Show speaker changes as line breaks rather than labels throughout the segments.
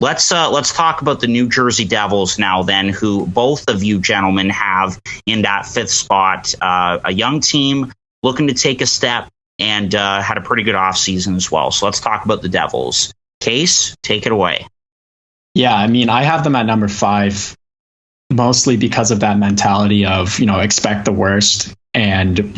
Let's talk about the New Jersey Devils now then, who both of you gentlemen have in that fifth spot. A young team looking to take a step and had a pretty good offseason as well. So let's talk about the Devils. Case, take it away.
Yeah, I mean, I have them at number 5, mostly because of that mentality of, expect the worst. And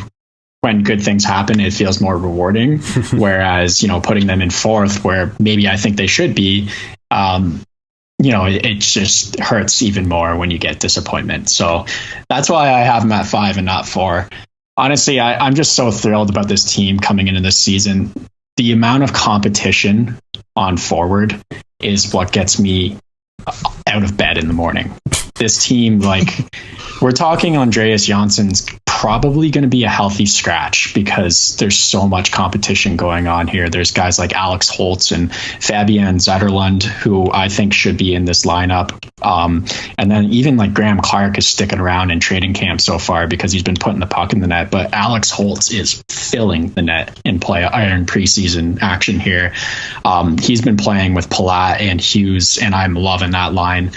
when good things happen, it feels more rewarding. Whereas, putting them in 4th, where maybe I think they should be, it just hurts even more when you get disappointment. So that's why I have them at 5 and not 4. Honestly, I'm just so thrilled about this team coming into this season. The amount of competition on forward is what gets me out of bed in the morning. This team, we're talking Andreas Jansson's probably going to be a healthy scratch because there's so much competition going on here. There's guys like Alex Holtz and Fabian Zetterlund, who I think should be in this lineup. And then even Graham Clark is sticking around in training camp so far because he's been putting the puck in the net. But Alex Holtz is filling the net in preseason action here. He's been playing with Palat and Hughes, and I'm loving that line.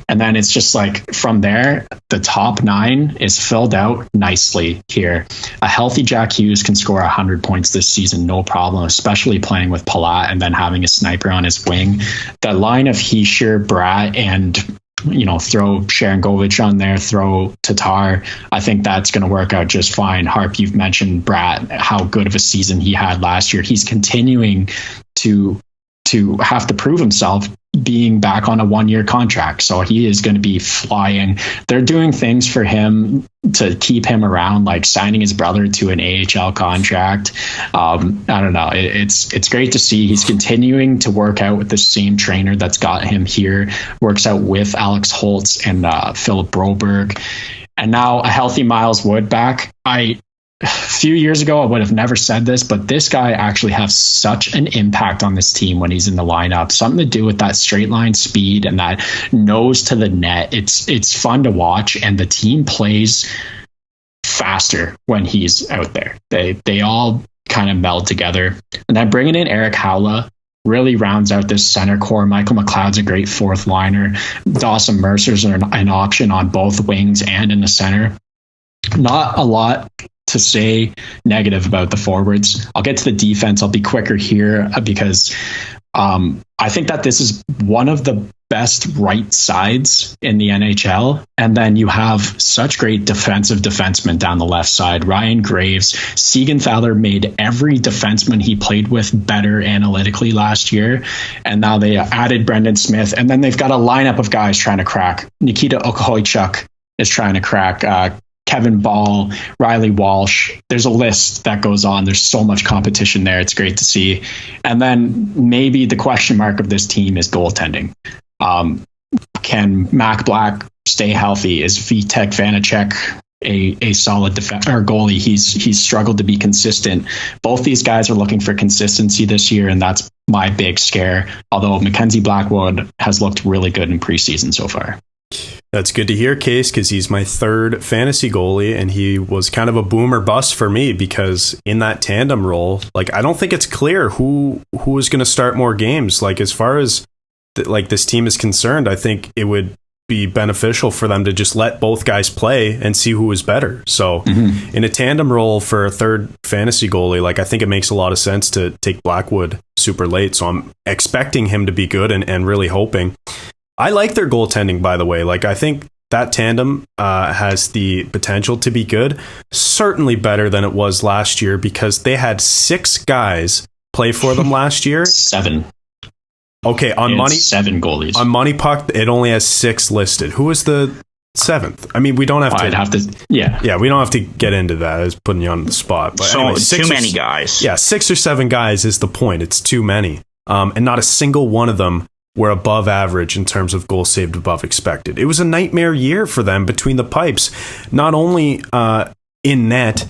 And then it's just from there, the top 9 is filled out nicely here. A healthy Jack Hughes can score 100 points this season, no problem, especially playing with Palat and then having a sniper on his wing. The line of Hischier, Bratt, and throw Sharangovich on there, throw Tatar. I think that's going to work out just fine. Harp, you've mentioned Bratt, how good of a season he had last year. He's continuing to have to prove himself being back on a 1-year contract. So he is going to be flying. They're doing things for him to keep him around, like signing his brother to an AHL contract. I don't know. It's great to see. He's continuing to work out with the same trainer that's got him here, works out with Alex Holtz and Philip Broberg. And now a healthy Miles Wood back. A few years ago, I would have never said this, but this guy actually has such an impact on this team when he's in the lineup. Something to do with that straight line speed and that nose to the net. It's fun to watch, and the team plays faster when he's out there. They all kind of meld together. And then bringing in Eric Howla really rounds out this center core. Michael McLeod's a great 4th liner. Dawson Mercer's an option on both wings and in the center. Not a lot to say negative about the forwards. I'll get to the defense. I'll be quicker here because I think that this is one of the best right sides in the NHL. And then you have such great defensemen down the left side. Ryan Graves, Siegenthaler made every defenseman he played with better analytically last year. And now they added Brendan Smith. And then they've got a lineup of guys trying to crack. Nikita Okhoichuk is trying to crack. Kevin Ball, Riley Walsh. There's a list that goes on. There's so much competition there. It's great to see. And then maybe the question mark of this team is goaltending. Can Mac Black stay healthy? Is Vitek Vanacek a solid goalie? He's struggled to be consistent. Both these guys are looking for consistency this year, and that's my big scare. Although Mackenzie Blackwood has looked really good in preseason so far.
That's good to hear, Case, because he's my 3rd fantasy goalie, and he was kind of a boom or bust for me because in that tandem role, I don't think it's clear who is going to start more games. As far as this team is concerned, I think it would be beneficial for them to just let both guys play and see who is better. So in a tandem role for a 3rd fantasy goalie, I think it makes a lot of sense to take Blackwood super late. So I'm expecting him to be good and really hoping. I like their goaltending, by the way. I think that tandem has the potential to be good. Certainly better than it was last year because they had 6 guys play for them last year.
7.
Okay, on Money
7 goalies.
On Money Puck, it only has 6 listed. Who was the 7th? I mean, we don't have Yeah, we don't have to get into that. I was putting you on the spot. But
so
anyway,
too many guys.
Yeah, 6 or 7 guys is the point. It's too many. And not a single one of them were above average in terms of goals saved above expected. It was a nightmare year for them between the pipes, not only in net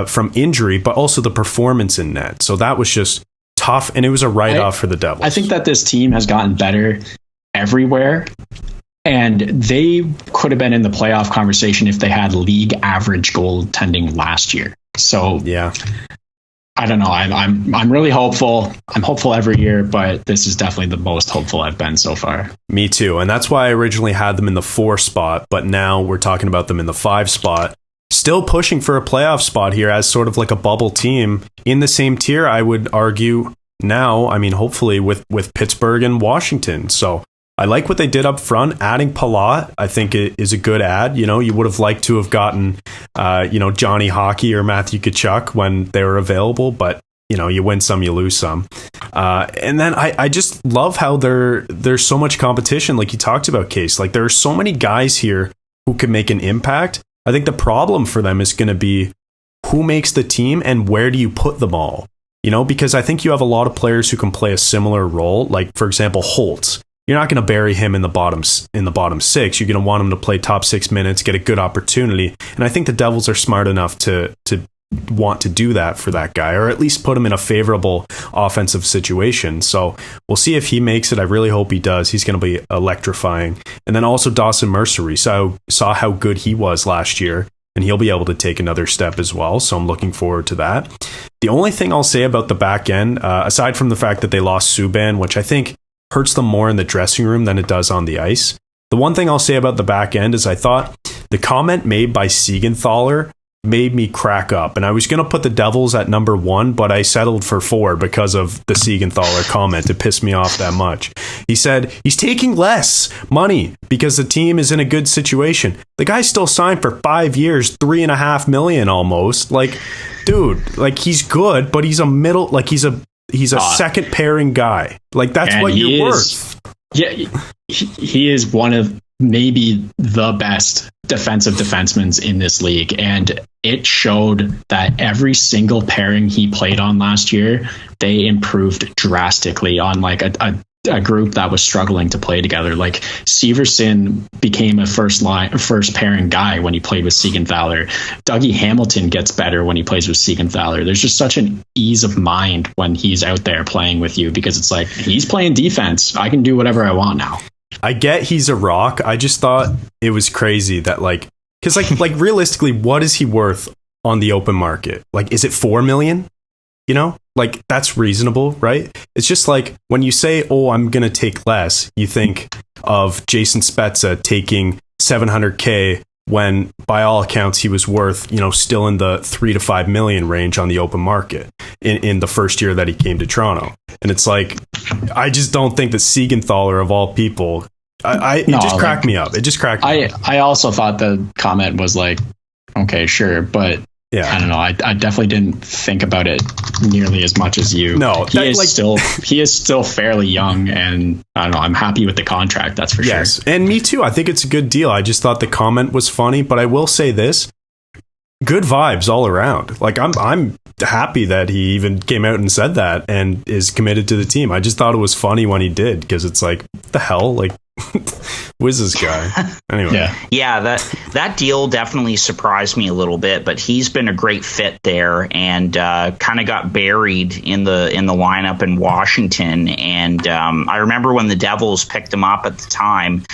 from injury, but also the performance in net. So that was just tough, and it was a write-off for the Devils.
I think that this team has gotten better everywhere, and they could have been in the playoff conversation if they had league average goaltending last year. So
yeah.
I don't know. I'm really hopeful. I'm hopeful every year, but this is definitely the most hopeful I've been so far.
Me too. And that's why I originally had them in the 4 spot, but now we're talking about them in the 5 spot. Still pushing for a playoff spot here as sort of like a bubble team in the same tier, I would argue now. I mean, hopefully with Pittsburgh and Washington. So I like what they did up front. Adding Palat, I think it is a good add. You would have liked to have gotten, Johnny Hockey or Matthew Tkachuk when they were available, but you win some, you lose some. And then I just love how there's so much competition, like you talked about, Case. Like there are so many guys here who can make an impact. I think the problem for them is going to be who makes the team and where do you put them all? Because I think you have a lot of players who can play a similar role. Like for example, Holtz. You're not going to bury him in the bottom 6. You're going to want him to play top 6 minutes, get a good opportunity. And I think the Devils are smart enough to want to do that for that guy, or at least put him in a favorable offensive situation. So we'll see if he makes it. I really hope he does. He's going to be electrifying. And then also Dawson Mercer. Saw how good he was last year, and he'll be able to take another step as well. So I'm looking forward to that. The only thing I'll say about the back end, aside from the fact that they lost Subban, which I think hurts them more in the dressing room than it does on the ice. The one thing I'll say about the back end is I thought the comment made by Siegenthaler made me crack up. And I was going to put the Devils at number 1, but I settled for 4 because of the Siegenthaler comment. It pissed me off that much. He said he's taking less money because the team is in a good situation. The guy still signed for 5 years, $3.5 million almost. Like, dude, like he's good, but he's a middle, like he's a second pairing guy. Like that's what you're worth.
Yeah, he is one of maybe the best defensive defensemen in this league, and it showed that every single pairing he played on last year, they improved drastically on like a group that was struggling to play together. Like Severson became a first pairing guy when he played with Siegenthaler. Dougie Hamilton gets better when he plays with Siegenthaler. There's just such an ease of mind when he's out there playing with you, because it's like, he's playing defense. I can do whatever I want now.
I get he's a rock. I just thought it was crazy that because realistically, what is he worth on the open market? Like, is it $4 million? Like that's reasonable, right? It's just like when you say, "Oh, I'm going to take less," you think of Jason Spezza taking $700K when, by all accounts, he was worth, still in the $3 to $5 million range on the open market in the first year that he came to Toronto. And it's like, I just don't think that Siegenthaler of all people, it just cracked me up. It just cracked me up.
I also thought the comment was like, okay, sure, but. Yeah, I don't know. I definitely didn't think about it nearly as much as you.
No,
he is still fairly young, and I don't know. I'm happy with the contract. That's for sure.
Yes, and me too. I think it's a good deal. I just thought the comment was funny, but I will say this: good vibes all around. Like I'm happy that he even came out and said that and is committed to the team. I just thought it was funny when he did, because it's like, what the hell, like. Who's this guy? Anyway.
Yeah, that deal definitely surprised me a little bit, but he's been a great fit there, and kind of got buried in the lineup in Washington. And I remember when the Devils picked him up at the time,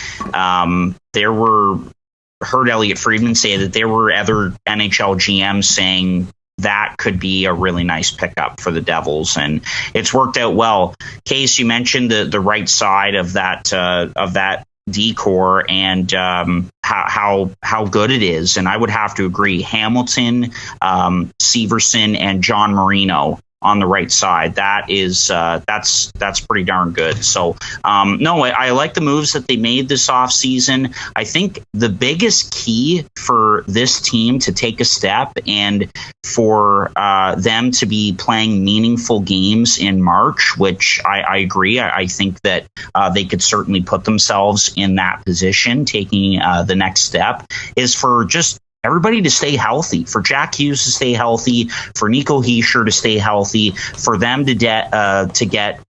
heard Elliot Friedman say that there were other NHL GMs saying that could be a really nice pickup for the Devils, and it's worked out well. Case, you mentioned the right side of that decor and how good it is, and I would have to agree. Hamilton, Severson, and John Marino on the right side. That is that's pretty darn good. So I like the moves that they made this offseason. I think the biggest key for this team to take a step and for them to be playing meaningful games in March, which I agree. I think that they could certainly put themselves in that position, taking the next step, is for just everybody to stay healthy, for Jack Hughes to stay healthy, for Nico Hischier to stay healthy, for them to get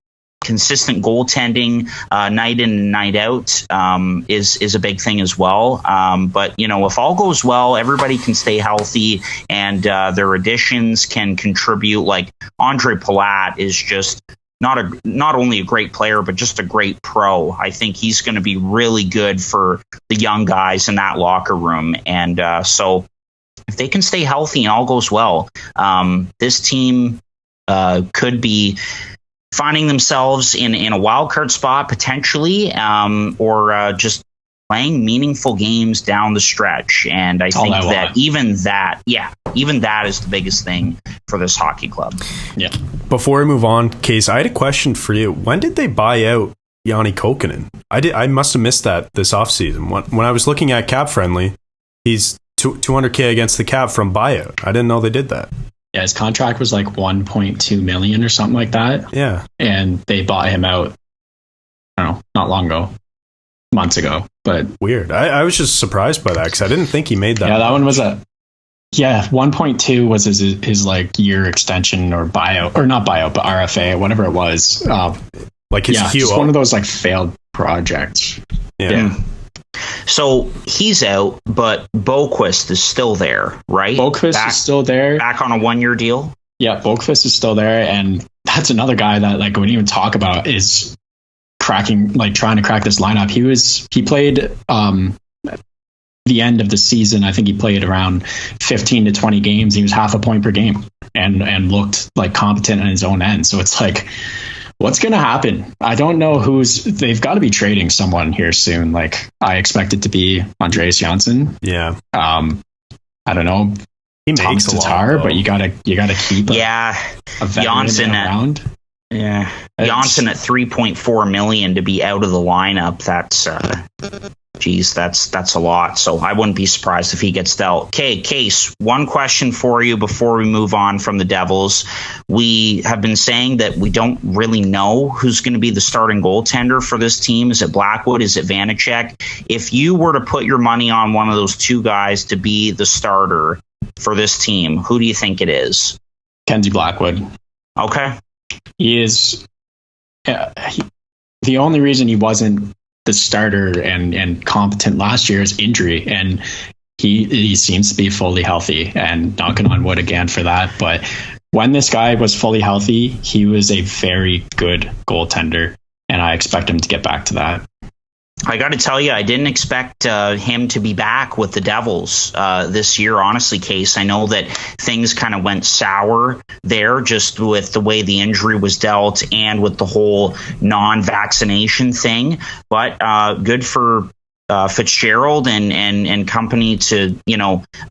consistent goaltending night in and night out is a big thing as well. But if all goes well, everybody can stay healthy, and their additions can contribute. Like Andre Palat is just not only a great player, but just a great pro. I think he's going to be really good for the young guys in that locker room. And so if they can stay healthy and all goes well, this team could be finding themselves in a wild card spot potentially, or just playing meaningful games down the stretch. And I think that even that is the biggest thing for this hockey club.
Yeah.
Before we move on, Case, I had a question for you. When did they buy out Jani Kokkonen? I must have missed that this offseason. When I was looking at Cap Friendly, he's $200K against the cap from buyout. I didn't know they did that.
Yeah, his contract was like $1.2 million or something like that.
Yeah.
And they bought him out, I don't know, not long ago, months ago. But
weird. I was just surprised by that because I didn't think he made that.
Yeah, that one was 1.2 was his like year extension or buyout, or not buyout, but RFA, whatever it was.
Like his
just one of those like failed projects.
Yeah.
So he's out, but Boqvist is still there, right?
Boqvist is still there.
Back on a 1-year deal?
Yeah, Boqvist is still there. And that's another guy that like we didn't even talk about is trying to crack this lineup. He played the end of the season. I think he played around 15 to 20 games. He was half a point per game and looked like competent in his own end. So it's like, what's going to happen? I don't know they've got to be trading someone here soon. Like I expect it to be Andreas Johnsson.
Yeah.
I don't know.
He makes a lot,
but you gotta keep a
Johnsson
around.
Yeah. Johnsson at $3.4 million to be out of the lineup. That's that's a lot. So I wouldn't be surprised if he gets dealt. Okay, Case, one question for you before we move on from the Devils. We have been saying that we don't really know who's going to be the starting goaltender for this team. Is it Blackwood? Is it Vanacek? If you were to put your money on one of those two guys to be the starter for this team, who do you think it is?
Kenzie Blackwood.
Okay.
He is the only reason he wasn't the starter and competent last year is injury, and he seems to be fully healthy, and knocking on wood again for that. But when this guy was fully healthy, he was a very good goaltender, and I expect him to get back to that.
I got to tell you, I didn't expect him to be back with the Devils this year, honestly, Case. I know that things kind of went sour there just with the way the injury was dealt and with the whole non-vaccination thing. But good for Fitzgerald and company to,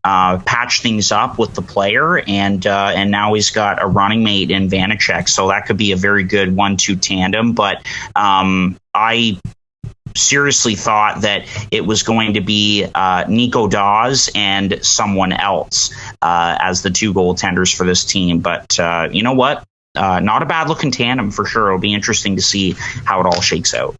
patch things up with the player. And now he's got a running mate in Vanacek. So that could be a very good 1-2 tandem. But I seriously thought that it was going to be Nico Dawes and someone else as the two goaltenders for this team. But you know what? Not a bad looking tandem for sure. It'll be interesting to see how it all shakes out.